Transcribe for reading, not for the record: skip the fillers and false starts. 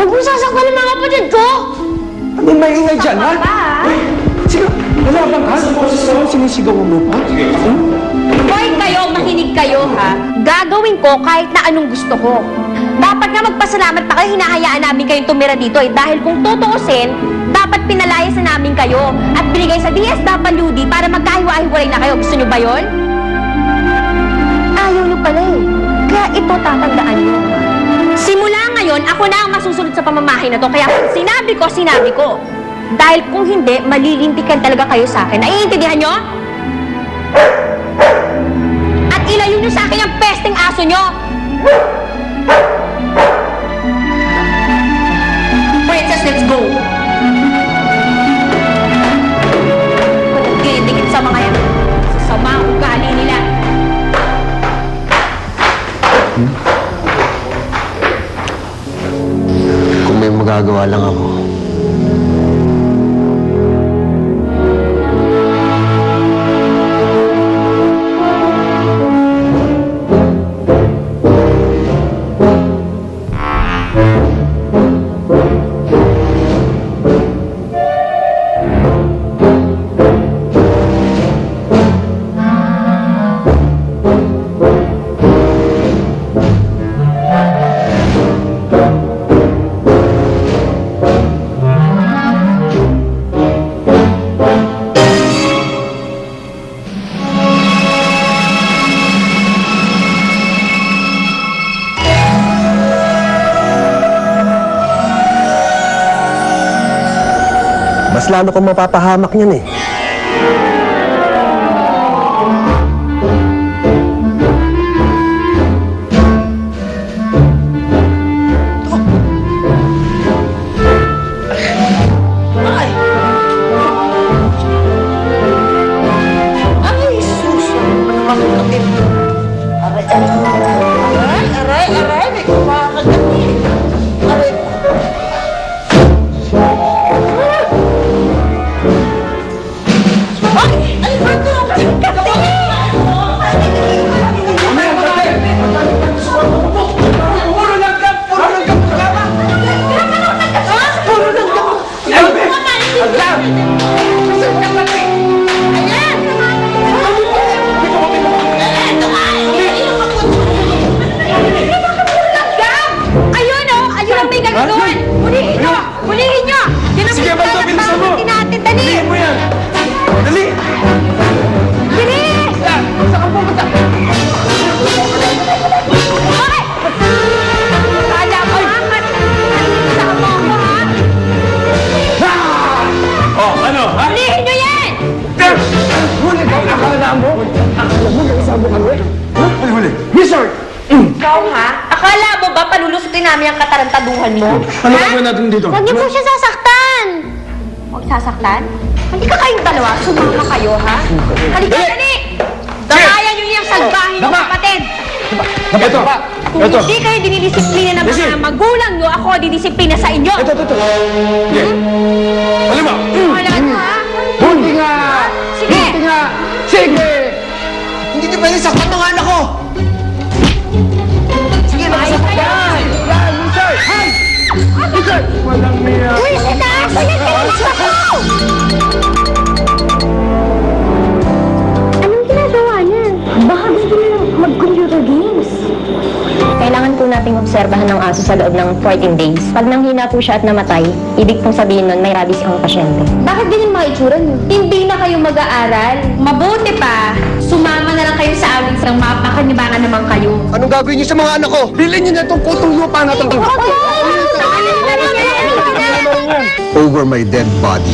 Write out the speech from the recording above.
Huwag mo sasaktan ng mga kapatid ko! Ano may ingay dyan, ha? Sige, nalaban ka? Sinisigaw mo pa? Hoy kayo, makinig kayo ha. Gagawin ko kahit na anong gusto ko. Dapat nga magpasalamat pa kayo, hinahayaan namin kayong tumira dito eh. Dahil kung tutuusin, dapat pinalayas na namin kayo at binigay sa DSWD para magkahiwa-hiwalay na kayo. Gusto nyo ba yun? Ayaw nyo pala eh. Kaya ito tatandaan nyo. Simula ngayon, ako na ang masusunod sa pamamahay na to. Kaya kung sinabi ko. Dahil kung hindi, malilintikan talaga kayo sa akin. Naiintindihan nyo? At ilayo nyo sa akin ang pesteng aso nyo! Princess, let's go! Dikit sa mga yan. Sasama ang ugali nila. Kung may magagawa lang ako. Mas lalo kong mapapahamak niyan eh. Hulihin nyo! Sige, basta bilisan mo! Hulihin mo yan! Dali! Bilis! Saan ka pupunta? Bakit? Kala ko ha? Kasama mo ha? Oh, ano, ha? Hulihin nyo yan! Huli ka! Akala mo? Akala mo na isama kami? Huli! Wizard! Ikaw ha? Akala mo ba palulusutin namin ang katarantaduhan mo? Ano gagawin natin dito? Huwag niyo po siya sasaktan! Huwag sasaktan? Halika kayong dalawa, sumama kayo ha? Halika, dali! Dalayan niyo yung salbahin ng kapatid! Ito! Kung hindi kayo dinidisiplina ng mga magulang niyo, ako didisiplina sa inyo! Ito! Sige! Halima! Alam ha? Buti nga! Sige! Buti nga! Sige! Hindi niyo pwede saktan mga anak ko! Sige, nakasaktan yan! Yan! Wizard! Hay! Wizard! Walang miya! Uy, sitaas! Ulit ka naman ako! Anong ginagawa niya? Baka gusto niya mag-computer games. Kailangan po nating obserbahan ng aso sa loob ng 14 days. Pag nanghina po siya at namatay, ibig pong sabihin nun may rabies ang pasyente. Bakit ganyan mga itsura niyo? Hindi na kayo mag-aaral. Mabuti pa, sumama na lang kayo sa amin sa mapakanibangan naman kayo. Anong gagawin niyo sa mga anak ko? Bilhin niyo na itong kutong lupa na itong... Over my dead body.